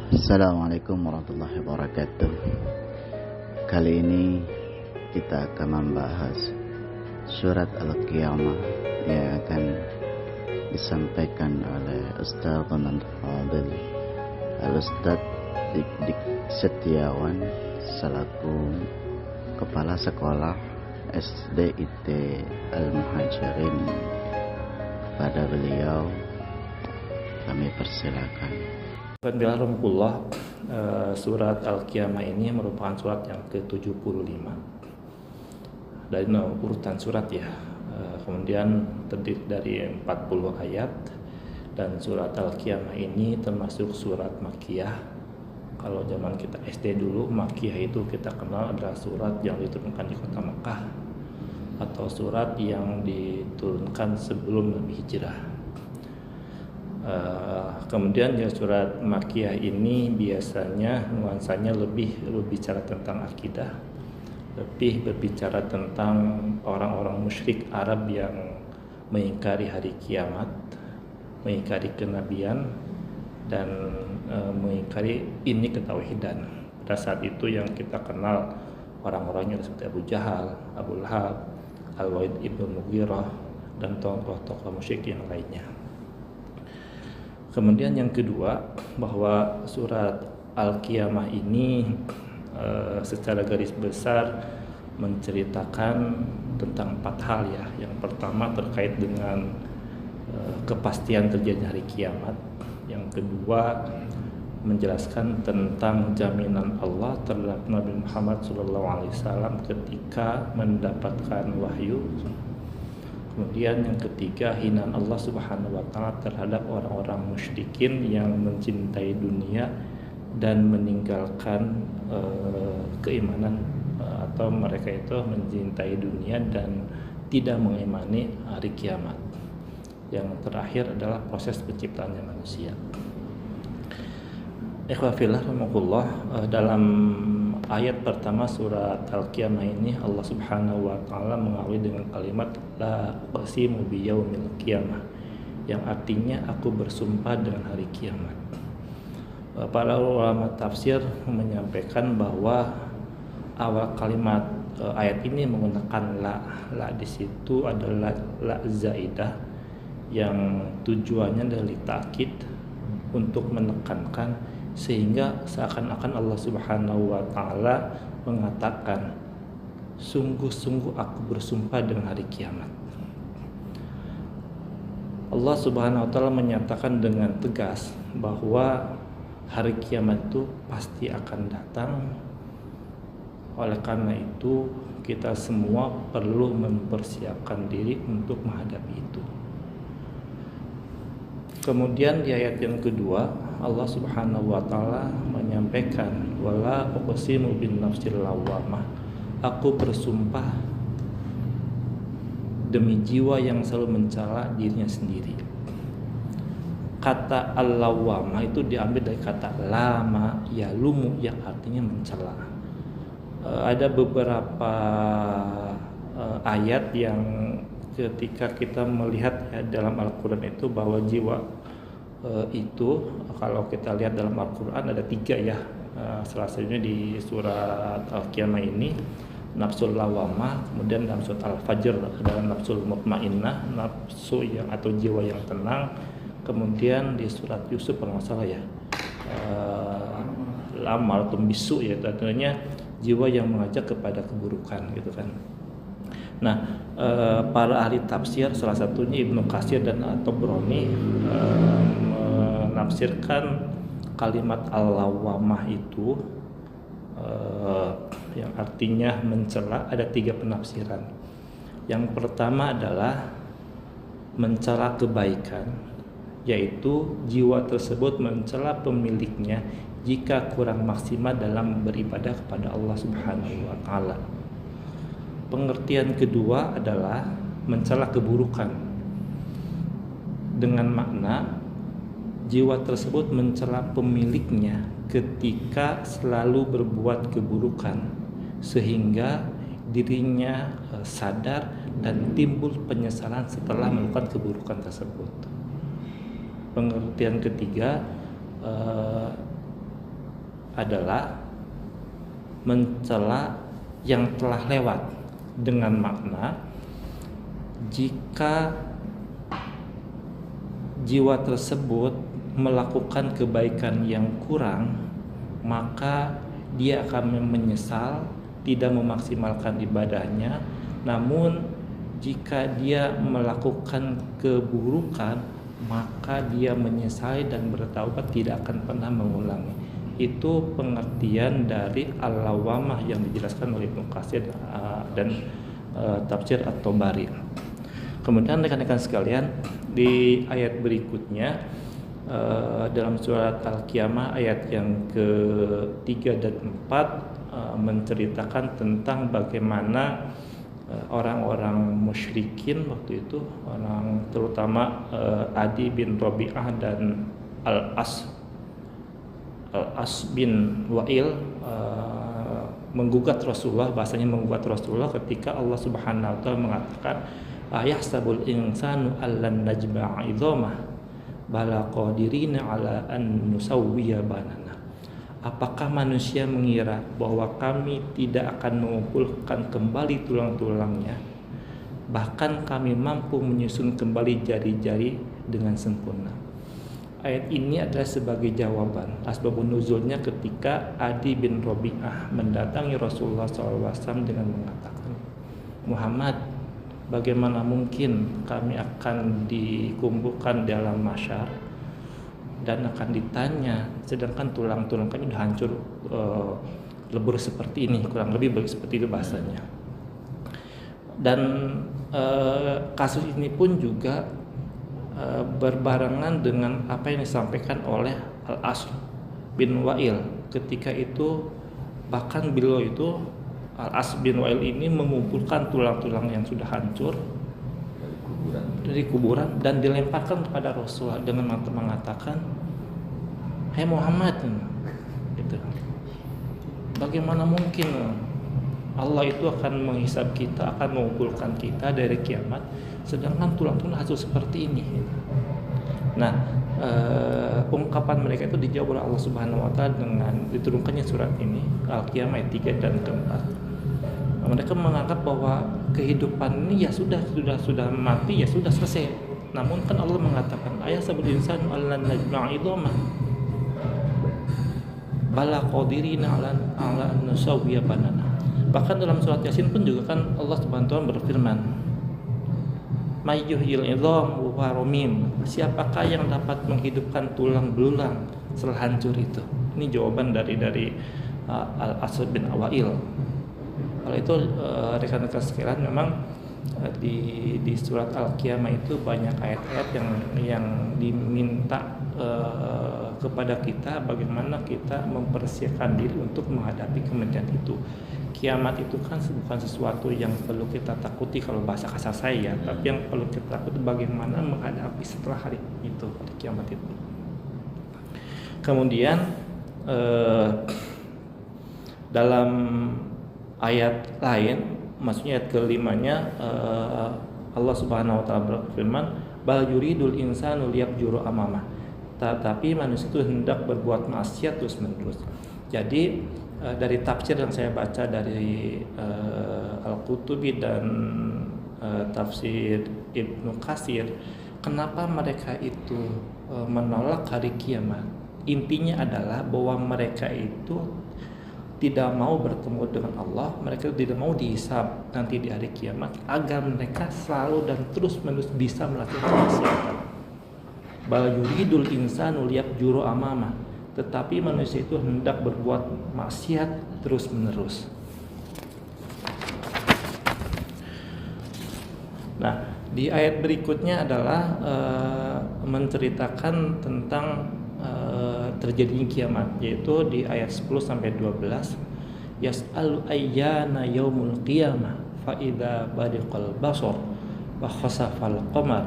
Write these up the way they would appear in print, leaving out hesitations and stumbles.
Assalamualaikum warahmatullahi wabarakatuh. Kali ini kita akan membahas surat Al-Qiyamah yang akan disampaikan oleh Ustadzuna Al-Fadil Al-Ustadz Dik Setiawan selaku Kepala Sekolah SDIT Al-Muhajirin. Pada beliau kami persilakan. Bismillahirrahmanirrahim. Surat Al-Qiyamah ini merupakan surat yang ke-75 dari urutan surat ya. Kemudian terdiri dari 40 ayat, dan surat Al-Qiyamah ini termasuk surat Makkiyah. Kalau zaman kita SD dulu, Makkiyah itu kita kenal adalah surat yang diturunkan di kota Makkah atau surat yang diturunkan sebelum Nabi hijrah. Kemudian ya surat Makkiyah ini biasanya nuansanya lebih berbicara tentang akidah, lebih berbicara tentang orang-orang musyrik Arab yang mengingkari hari kiamat, mengingkari kenabian, dan mengingkari ini ketauhidan. Pada saat itu yang kita kenal orang-orangnya seperti Abu Jahal, Abu Lahab, Al-Walid ibn Mughirah, dan tokoh-tokoh musyrik yang lainnya. Kemudian yang kedua, bahwa surat Al-Qiyamah ini secara garis besar menceritakan tentang 4 hal ya. Yang pertama terkait dengan kepastian terjadinya hari kiamat. Yang kedua menjelaskan tentang jaminan Allah terhadap Nabi Muhammad SAW ketika mendapatkan wahyu. Kemudian yang ketiga, hinaan Allah Subhanahu wa Ta'ala terhadap orang-orang musyrikin yang mencintai dunia dan meninggalkan keimanan, atau mereka itu mencintai dunia dan tidak mengimani hari kiamat. Yang terakhir adalah proses penciptaannya manusia. Ikhwafillah rahimakumullah, dalam ayat pertama surat Al-Qiyamah ini Allah Subhanahu wa Ta'ala mengawali dengan kalimat la uqsimu biyaumil qiyamah, yang artinya aku bersumpah dengan hari kiamat. Para ulama tafsir menyampaikan bahwa awal kalimat ayat ini menggunakan la di situ adalah la zaidah yang tujuannya dari takkid untuk menekankan, sehingga seakan-akan Allah Subhanahu wa Ta'ala mengatakan sungguh-sungguh aku bersumpah dengan hari kiamat. Allah Subhanahu wa Ta'ala menyatakan dengan tegas bahwa hari kiamat itu pasti akan datang. Oleh karena itu kita semua perlu mempersiapkan diri untuk menghadapi itu. Kemudian di ayat yang kedua Allah Subhanahu wa Ta'ala menyampaikan wala uqsimu bin nafsil lawwamah, aku bersumpah demi jiwa yang selalu mencela dirinya sendiri. Kata al-lawwamah itu diambil dari kata lama yalumu yang artinya mencela. Ada beberapa ayat yang ketika kita melihat ya, dalam Al-Quran itu bahwa jiwa itu kalau kita lihat dalam Al-Quran ada 3 ya. Salah satunya di surat Al-Qiyamah ini nafsul lawamah, kemudian dalam surat Al-Fajr adalah nafsul mutmainnah, nafsu yang atau jiwa yang tenang, kemudian di surat Yusuf kalau nggak salah ya lamar atau bisu ya, artinya jiwa yang mengajak kepada keburukan gitu kan. Nah, para ahli tafsir salah satunya Ibnu Katsir dan At-Tabrani menafsirkan kalimat al-lawwamah itu yang artinya mencela ada 3 penafsiran. Yang pertama adalah mencela kebaikan, yaitu jiwa tersebut mencela pemiliknya jika kurang maksimal dalam beribadah kepada Allah Subhanahu wa Ta'ala. Pengertian kedua adalah mencela keburukan, dengan makna jiwa tersebut mencela pemiliknya ketika selalu berbuat keburukan sehingga dirinya sadar dan timbul penyesalan setelah melakukan keburukan tersebut. Pengertian ketiga, adalah mencela yang telah lewat, dengan makna jika jiwa tersebut melakukan kebaikan yang kurang, maka dia akan menyesal tidak memaksimalkan ibadahnya. Namun jika dia melakukan keburukan, maka dia menyesali dan bertaubat tidak akan pernah mengulangi. Itu pengertian dari Al-Lawamah yang dijelaskan oleh Ibnu Katsir dan tafsir At-Tabari. Kemudian rekan-rekan sekalian, di ayat berikutnya dalam surat Al-Qiyamah ayat yang ke-3 dan 4 menceritakan tentang bagaimana orang-orang musyrikin waktu itu, orang terutama Adi bin Rabi'ah dan Al-As bin Wa'il menggugat Rasulullah, bahasanya menggugat Rasulullah ketika Allah Subhanahu wa taala mengatakan ayahsabul insanu allan najma'a idhamah bala qadirina ala an nusawwiya banana. Apakah manusia mengira bahwa kami tidak akan mengumpulkan kembali tulang-tulangnya, bahkan kami mampu menyusun kembali jari-jari dengan sempurna? Ayat ini adalah sebagai jawaban asbabun nuzulnya ketika Adi bin Rabi'ah mendatangi Rasulullah SAW dengan mengatakan, Muhammad, bagaimana mungkin kami akan dikumpulkan dalam mahsyar dan akan ditanya, sedangkan tulang-tulang kami sudah hancur lebur seperti ini, kurang lebih seperti itu bahasanya. Dan kasus ini pun juga berbarengan dengan apa yang disampaikan oleh Al-As bin Wa'il ketika itu. Bahkan beliau itu, Al-As bin Wa'il ini, mengumpulkan tulang-tulang yang sudah hancur dari kuburan dan dilemparkan kepada Rasulullah dengan mengatakan, "Hai Muhammad," gitu. Bagaimana mungkin Allah itu akan menghisab kita, akan mengumpulkan kita dari kiamat, sedangkan tulang-tulang hancur seperti ini. Nah, ungkapan mereka itu dijawab oleh Allah Subhanahu wa taala dengan diturunkannya surat ini, Al-Qiyamah ayat 3 dan 4. Mereka menganggap bahwa kehidupan ini ya sudah mati, ya sudah selesai. Namun kan Allah mengatakan ayat sabul insan allan najma'a idhamah bala qadirina ala nusawwiya banana. Bahkan dalam surat Yasin pun juga kan Allah Subhanahu wa taala berfirman, may yuhyil idham wa ramim, siapakah yang dapat menghidupkan tulang belulang setelah hancur itu? Ini jawaban dari Al-As bin Wa'il. Kalau itu rekan-rekan sekalian, memang di surat Al-Qiyamah itu banyak ayat-ayat yang diminta kepada kita bagaimana kita mempersiapkan diri untuk menghadapi kematian itu. Kiamat itu kan bukan sesuatu yang perlu kita takuti kalau bahasa kasar saya, tapi yang perlu kita takuti bagaimana menghadapi setelah hari itu, hari kiamat itu. Kemudian dalam ayat lain, maksudnya ayat ke-5-nya, Allah Subhanahu wa taala berfirman, bal yuridul insanu liyafjura amamah, tetapi manusia itu hendak berbuat maksiat terus-menerus. Jadi dari tafsir yang saya baca dari Al-Qurtubi dan tafsir Ibnu Katsir, kenapa mereka itu menolak hari kiamat? Intinya adalah bahwa mereka itu tidak mau bertemu dengan Allah, mereka tidak mau dihisab nanti di hari kiamat, agar mereka selalu dan terus-menerus bisa melakukan kemaksiatan. Bal yuridul insanu liyafjura amamah, tetapi manusia itu hendak berbuat maksiat terus-menerus. Nah, di ayat berikutnya adalah menceritakan tentang terjadinya kiamat, yaitu di ayat 10 sampai 12. Yas'alu ayyana yaumul qiyamah fa idza bariqal basar wa khasafal qamar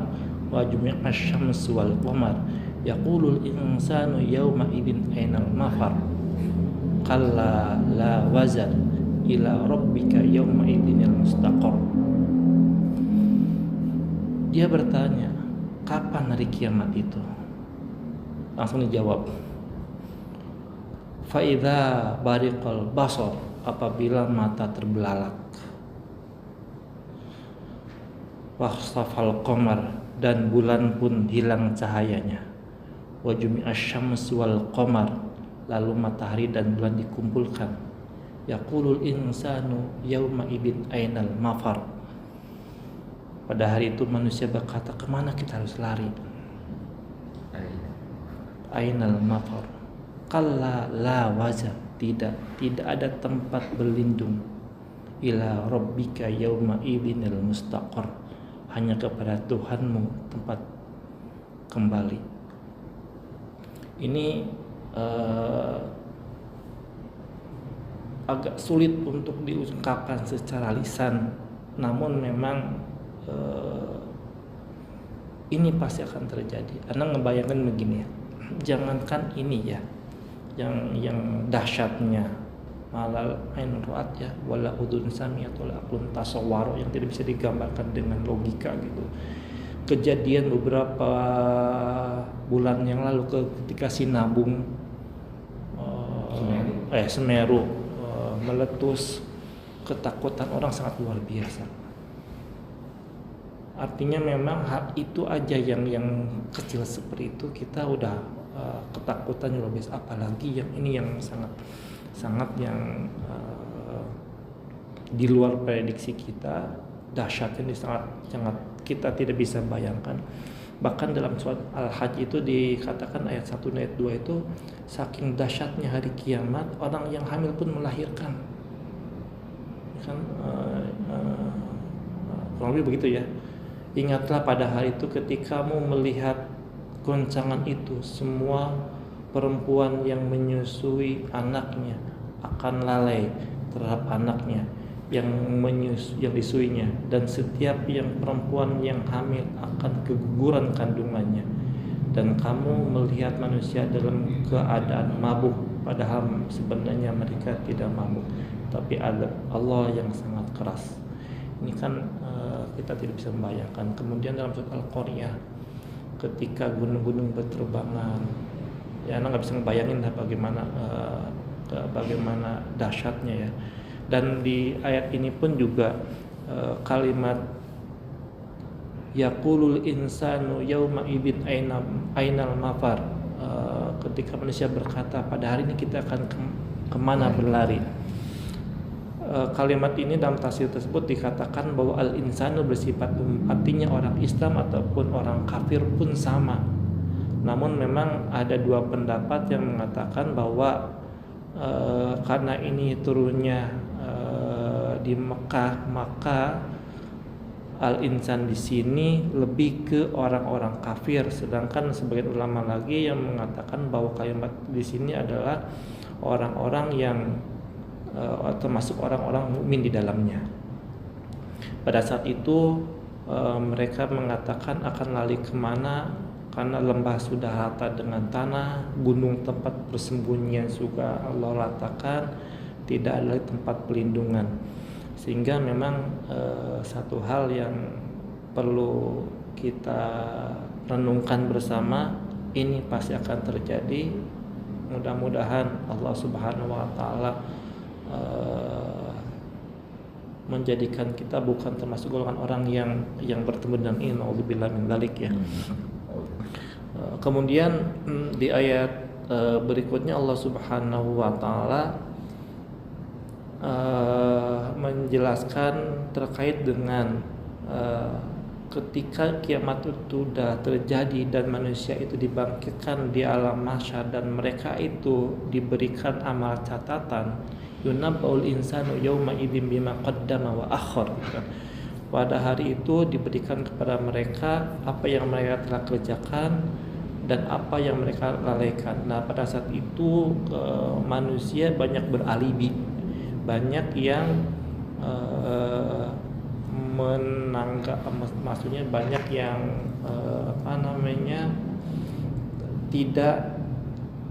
wa jumi'a asy-syamsu wal qamar yaqulul insanu yawma idzin ainal mafar kalla la wazar ila rabbika yawma idzinil mustaqar. Dia bertanya, kapan hari kiamat itu? Langsung dijawab, Faidza bariqal basar, apabila mata terbelalak. Wakhsafal qamar, dan bulan pun hilang cahayanya. Wa jumi'asy syamsu wal qamar, lalu matahari dan bulan dikumpulkan. Yaqulul insanu yauma idzin ainal mafar, pada hari itu manusia berkata, kemana kita harus lari? Ainal mafar, kalla la wazar, tidak ada tempat berlindung. Ila rabbika yauma idzinil mustaqar, hanya kepada Tuhanmu tempat kembali. Ini agak sulit untuk diungkapkan secara lisan, namun memang ini pasti akan terjadi. Anda ngebayangkan begini ya, jangankan ini ya, yang dahsyatnya malal ain ru'at ya, wala udun sami'at wala aqlun tasawwar, yang tidak bisa digambarkan dengan logika gitu. Kejadian beberapa bulan yang lalu ketika Sinabung Semeru meletus, ketakutan orang sangat luar biasa. Artinya memang hal itu aja yang kecil seperti itu kita udah ketakutan luar biasa, apalagi yang ini yang sangat yang di luar prediksi kita, dahsyatnya ini sangat kita tidak bisa bayangkan. Bahkan dalam surat Al-Hajj itu dikatakan ayat 1 dan ayat 2 itu, saking dahsyatnya hari kiamat, orang yang hamil pun melahirkan. Kan kurang lebih begitu ya. Ingatlah pada hari itu ketika kamu melihat goncangan itu, semua perempuan yang menyusui anaknya akan lalai terhadap anaknya yang disuinya, dan setiap yang perempuan yang hamil akan keguguran kandungannya, dan kamu melihat manusia dalam keadaan mabuk, padahal sebenarnya mereka tidak mabuk, tapi ada Allah yang sangat keras. Ini kan kita tidak bisa membayangkan. Kemudian dalam surat Al-Qaryah, ketika gunung-gunung berterbangan, ya Anda nggak bisa ngebayangin bagaimana dahsyatnya ya. Dan di ayat ini pun juga kalimat yaqulul insanu yauma idzin ainal mafar, ketika manusia berkata pada hari ini kita akan kemana berlari. Kalimat ini dalam tafsir tersebut dikatakan bahwa al-insanu bersifat artinya orang Islam ataupun orang kafir pun sama. Namun memang ada dua pendapat yang mengatakan bahwa karena ini turunnya di Mekah, maka al-insan di sini lebih ke orang-orang kafir, sedangkan sebagian ulama lagi yang mengatakan bahwa kalimat di sini adalah orang-orang yang termasuk orang-orang mukmin di dalamnya. Pada saat itu mereka mengatakan akan lari kemana, karena lembah sudah rata dengan tanah, gunung tempat persembunyian juga Allah ratakan, tidak ada tempat pelindungan. Sehingga memang satu hal yang perlu kita renungkan bersama, ini pasti akan terjadi. Mudah-mudahan Allah Subhanahu wa taala menjadikan kita bukan termasuk golongan orang yang bertemu dengan ini, naudzubillah min dzalik ya. Kemudian di ayat berikutnya Allah Subhanahu wa taala menjelaskan terkait dengan ketika kiamat itu sudah terjadi dan manusia itu dibangkitkan di alam mahsyar dan mereka itu diberikan amal catatan, yunabbaul insanu yauma idzin bima qaddama wa akhar. Pada hari itu diberikan kepada mereka apa yang mereka telah kerjakan dan apa yang mereka lalaikan. Nah, pada saat itu manusia banyak beralibi, banyak yang menanggap, maksudnya banyak yang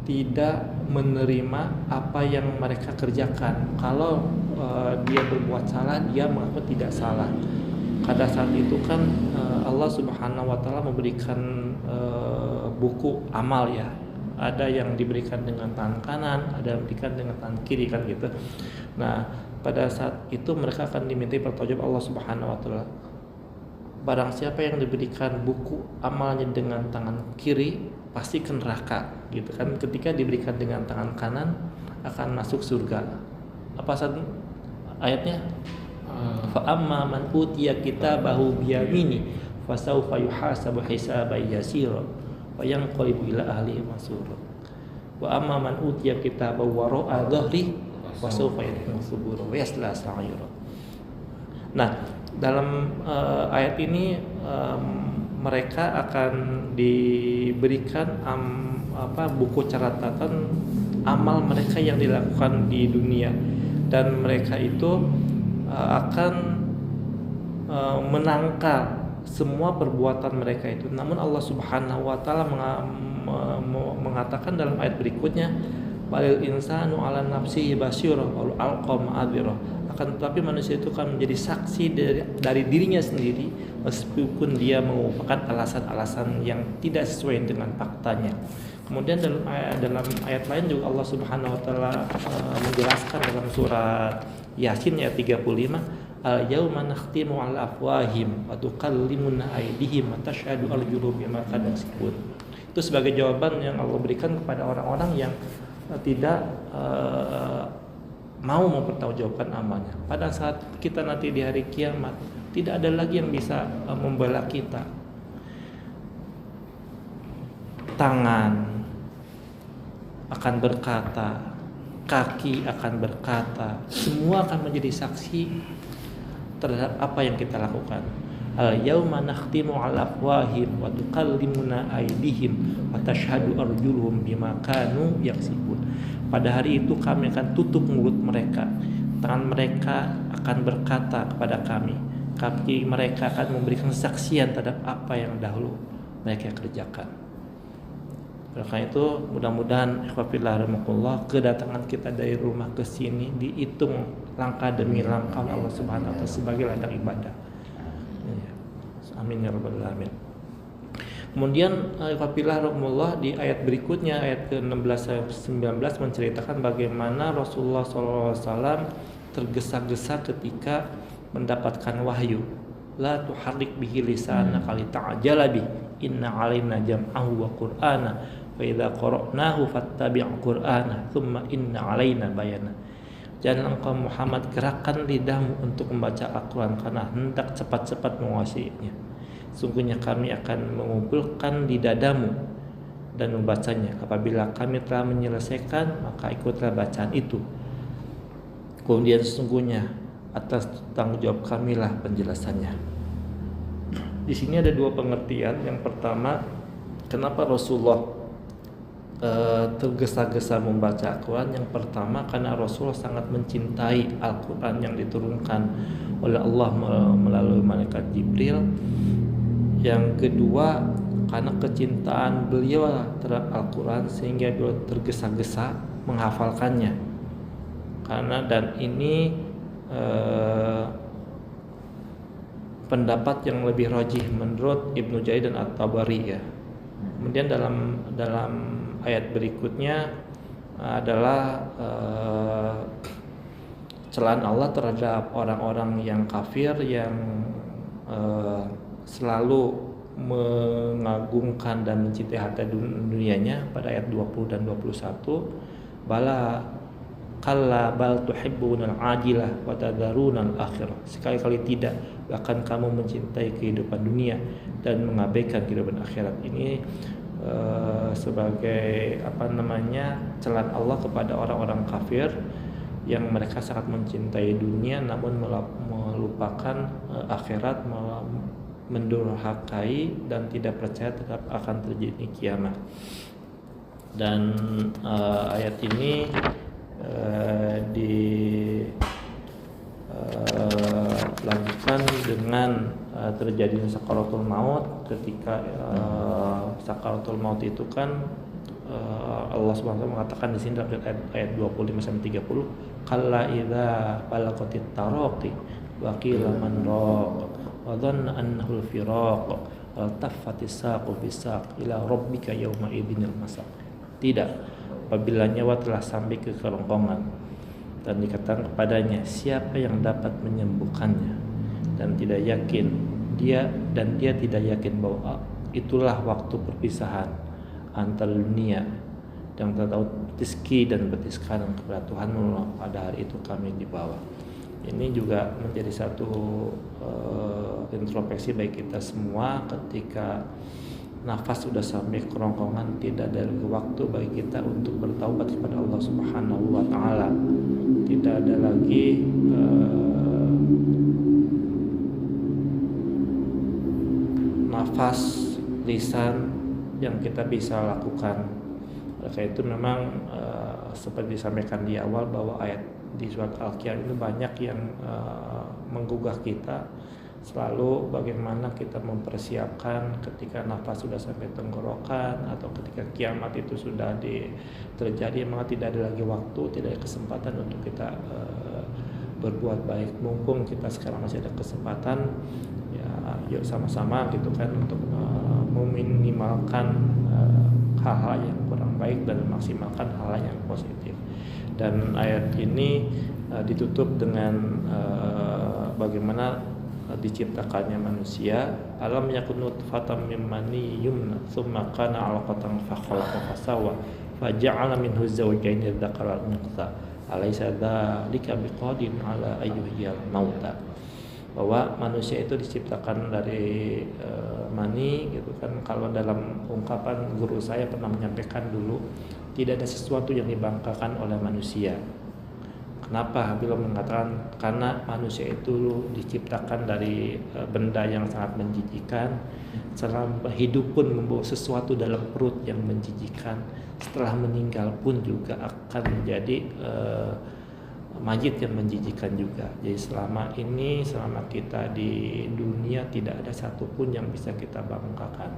tidak menerima apa yang mereka kerjakan. Kalau dia berbuat salah, dia mengaku tidak salah. Pada saat itu kan Allah Subhanahu wa taala memberikan buku amal ya, ada yang diberikan dengan tangan kanan, ada yang diberikan dengan tangan kiri kan gitu. Nah, pada saat itu mereka akan dimintai pertanggungjawab Allah Subhanahu wa taala. Barang siapa yang diberikan buku amalnya dengan tangan kiri pasti ke neraka gitu kan. Ketika diberikan dengan tangan kanan akan masuk surga. Apa ayatnya? Fa amma man utiya kitabahu biyamini fasawfa yuhasabu hisaban yasira wa yanqalibu ila ahlihi masrura. Wa amma man utiya kitabahu wara'a dhahri fasawfa yad'u subura wa yasla sa'ira. Nah, dalam ayat ini mereka akan diberikan buku catatan amal mereka yang dilakukan di dunia, dan mereka itu akan menangkal semua perbuatan mereka itu. Namun Allah Subhanahu wa taala mengatakan dalam ayat berikutnya, balil insanu ala nafsihi basyirah wal alqa ma'adzirah. Akan tetapi manusia itu kan menjadi saksi dari dirinya sendiri meskipun dia mengumpulkan alasan-alasan yang tidak sesuai dengan faktanya. Kemudian dalam ayat lain juga Allah Subhanahu wa taala menjelaskan dalam surat Yasin ayat 35, al-yauma nakhtimu 'ala afwahim wa tukallimuna aydihim wa tashhadu arjuluhum bima kanu yaksibun. Itu sebagai jawaban yang Allah berikan kepada orang-orang yang tidak mau mempertanggungjawabkan amalnya. Pada saat kita nanti di hari kiamat, tidak ada lagi yang bisa membela kita. Tangan akan berkata, kaki akan berkata, semua akan menjadi saksi terhadap apa yang kita lakukan. Al-yauma nakhtimu 'ala afwahim wa tukallimuna aydihim wa tashhadu arjuluhum bima kanu yaksibun. Pada hari itu kami akan tutup mulut mereka, tangan mereka akan berkata kepada kami, kaki mereka akan memberikan kesaksian terhadap apa yang dahulu mereka kerjakan. Oleh karena itu, mudah-mudahan ikhwafillah rahimakumullah, kedatangan kita dari rumah ke sini dihitung langkah demi langkah Allah Subhanahu wa taala sebagai ladang ibadah. Amin ya rabbal alamin. Kemudian ikhwafillah rahimakumullah, di ayat berikutnya ayat ke-16 19 menceritakan bagaimana Rasulullah SAW tergesa-gesa ketika mendapatkan wahyu. La tuharrik bihi lisanaka lita'jala bi inna 'alaina jam'ahu wa qur'ana fa idza qara'nahu fattabi' qur'ana thumma inna 'alaina bayana. Jangan engkau Muhammad gerakkan lidahmu untuk membaca Al-Quran karena hendak cepat-cepat menguasainya. Sungguhnya kami akan mengumpulkan di dadamu dan membacanya. Apabila kami telah menyelesaikan, maka ikutlah bacaan itu. Kemudian sesungguhnya atas tanggung jawab kamilah penjelasannya. Di sini ada dua pengertian. Yang pertama, kenapa Rasulullah tergesa-gesa membaca Al-Quran? Yang pertama, karena Rasulullah sangat mencintai Al-Quran yang diturunkan oleh Allah melalui malaikat Jibril. Yang kedua, karena kecintaan beliau terhadap Al-Quran sehingga beliau tergesa-gesa menghafalkannya. Dan ini pendapat yang lebih rajih menurut Ibnu Jarir dan At-Tabari ya. Kemudian dalam ayat berikutnya adalah celaan Allah terhadap orang-orang yang kafir yang selalu mengagungkan dan mencintai harta dunianya pada ayat 20 dan 21. Bala kalla bal tuhibbunal ajilah wa tadharunal akhirah. Sekali-kali tidak, bahkan kamu mencintai kehidupan dunia dan mengabaikan kehidupan akhirat. Ini sebagai celaan Allah kepada orang-orang kafir yang mereka sangat mencintai dunia namun melupakan akhirat, mendurhakai dan tidak percaya terhadap akan terjadi kiamat. Dan ayat ini dilanjutkan dengan terjadinya sakaratul maut. Ketika sakaratul maut itu kan Allah Subhanahu wa taala mengatakan di sini dalam ayat 25 sampai 30, kalla idza balaqatit taraqi wa qila man raq wa dhanna annahu al-firaq wa tafatis saqu bisaq ila rabbika yawma idzinil masaq. Tidak, apabila nyawa telah sampai ke kerongkongan dan dikatakan kepadanya, siapa yang dapat menyembuhkannya, dan dia tidak yakin bahwa itulah waktu perpisahan antara dunia yang tak tahu rezeki dan bertiskan kepada Tuhan, pada hari itu kami dibawa. Ini juga menjadi satu introspeksi bagi kita semua. Ketika nafas sudah sampai kerongkongan, tidak ada waktu bagi kita untuk bertaubat kepada Allah Subhanahu wa taala. Tidak ada lagi nafas lisan yang kita bisa lakukan. Oleh itu memang seperti disampaikan di awal bahwa ayat di surat Al-Qiyamah itu banyak yang menggugah kita selalu bagaimana kita mempersiapkan ketika nafas sudah sampai tenggorokan atau ketika kiamat itu sudah terjadi, maka tidak ada lagi waktu, tidak ada kesempatan untuk kita berbuat baik. Mumpung kita sekarang masih ada kesempatan, ya yuk sama-sama gitu kan untuk meminimalkan hal-hal yang kurang baik dan memaksimalkan hal yang positif. Dan ayat ini ditutup dengan bagaimana diciptakannya manusia. Alam yakun nutfatan min maniyyun tsumma kana 'alaqatan fa khalaqa fasawwa faja'ala minhu zawjayn dzakara wal untha alaysa dzalika biqadirin 'ala ayyuhiyal mauta. Bahwa manusia itu diciptakan dari mani gitu kan. Kalau dalam ungkapan guru saya pernah menyampaikan dulu, tidak ada sesuatu yang dibanggakan oleh manusia. Kenapa? Beliau mengatakan karena manusia itu diciptakan dari benda yang sangat menjijikan. Selama hidup pun membawa sesuatu dalam perut yang menjijikan. Setelah meninggal pun juga akan menjadi mayit yang menjijikan juga. Jadi selama kita di dunia tidak ada satupun yang bisa kita banggakan.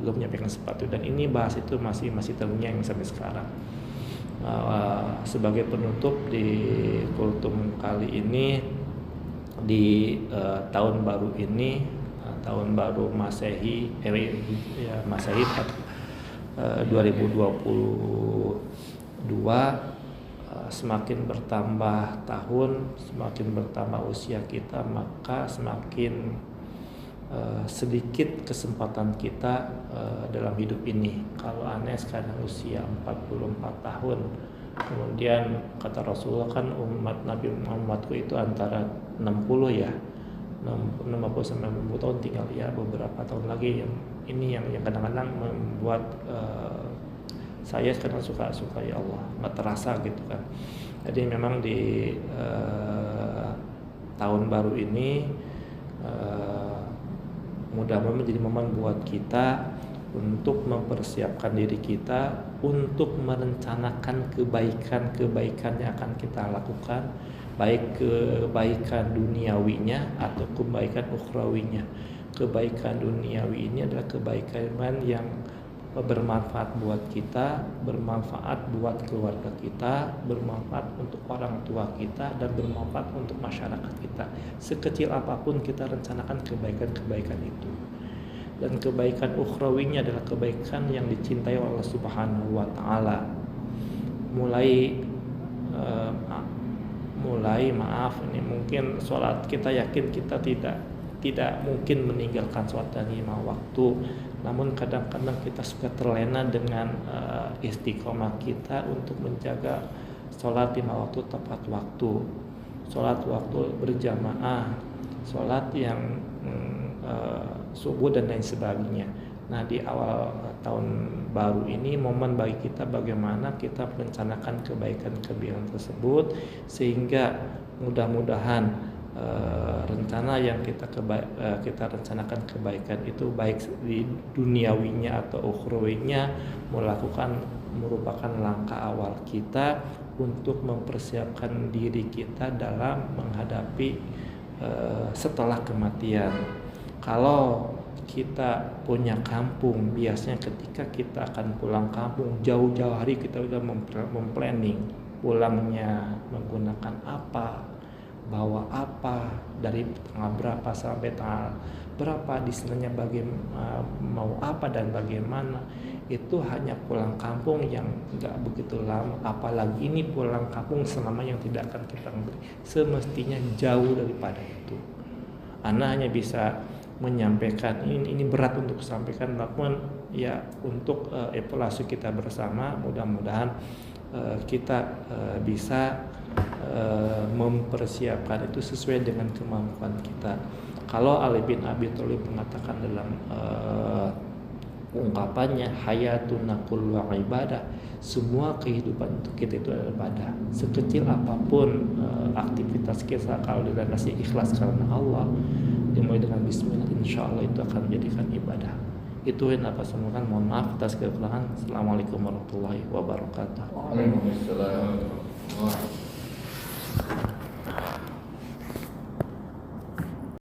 Belum menyampaikan sepatu, dan ini bahas itu masih terngiang sampai sekarang. Sebagai penutup di kultum kali ini di tahun baru ini, tahun baru Masehi Masehi 2022, semakin bertambah tahun, semakin bertambah usia kita, maka semakin sedikit kesempatan kita dalam hidup ini. Kalau aneh sekarang usia 44 tahun, kemudian kata Rasulullah kan umat Nabi Muhammadku itu antara 60 ya, 60 sampai 60 tahun, tinggal ya beberapa tahun lagi. Yang kadang-kadang membuat saya sekarang suka ya Allah, nggak terasa gitu kan. Jadi memang di tahun baru ini mudah-mudahan menjadi momen buat kita untuk mempersiapkan diri kita untuk merencanakan kebaikan yang akan kita lakukan, baik kebaikan duniawinya atau kebaikan ukhrawinya. Kebaikan duniawi ini adalah kebaikan yang bermanfaat buat kita, bermanfaat buat keluarga kita, bermanfaat untuk orang tua kita, dan bermanfaat untuk masyarakat kita. Sekecil apapun kita rencanakan kebaikan-kebaikan itu. Dan kebaikan ukhrawinya adalah kebaikan yang dicintai oleh Allah Subhanahu wa taala. Mulai ini mungkin sholat, kita yakin kita tidak mungkin meninggalkan sholat dan 5 waktu. Namun kadang-kadang kita suka terlena dengan istiqomah kita untuk menjaga sholat 5 waktu tepat waktu, sholat waktu berjamaah, sholat yang subuh dan lain sebagainya. Nah, di awal tahun baru ini momen bagi kita bagaimana kita merencanakan kebaikan-kebaikan tersebut, sehingga mudah-mudahan rencana yang kita rencanakan kebaikan itu baik di duniawinya atau ukhrawinya merupakan langkah awal kita untuk mempersiapkan diri kita dalam menghadapi setelah kematian. Kalau kita punya kampung, biasanya ketika kita akan pulang kampung jauh-jauh hari kita sudah memplanning pulangnya menggunakan apa, bawa apa, dari tanggal berapa sampai tanggal berapa, di sananya mau apa dan bagaimana. itu hanya pulang kampung yang nggak begitu lama, apalagi ini pulang kampung selama yang tidak akan kita beri, semestinya jauh daripada itu. Ana hanya bisa menyampaikan ini berat untuk sampaikan, namun ya untuk evaluasi kita bersama, mudah-mudahan kita bisa mempersiapkan itu sesuai dengan kemampuan kita. Kalau Ali bin Abi Thalib mengatakan dalam ungkapannya, hayatuna kullu ibadah, semua kehidupan kita itu adalah ibadah. Sekecil apapun aktivitas kita, kalau dilandasi ikhlas karena Allah, dimulai dengan bismillah, insya Allah itu akan menjadikan ibadah. Itu yang dapat saya mohon maaf atas kekurangan. Assalamualaikum warahmatullahi wabarakatuh. Waalaikumsalam.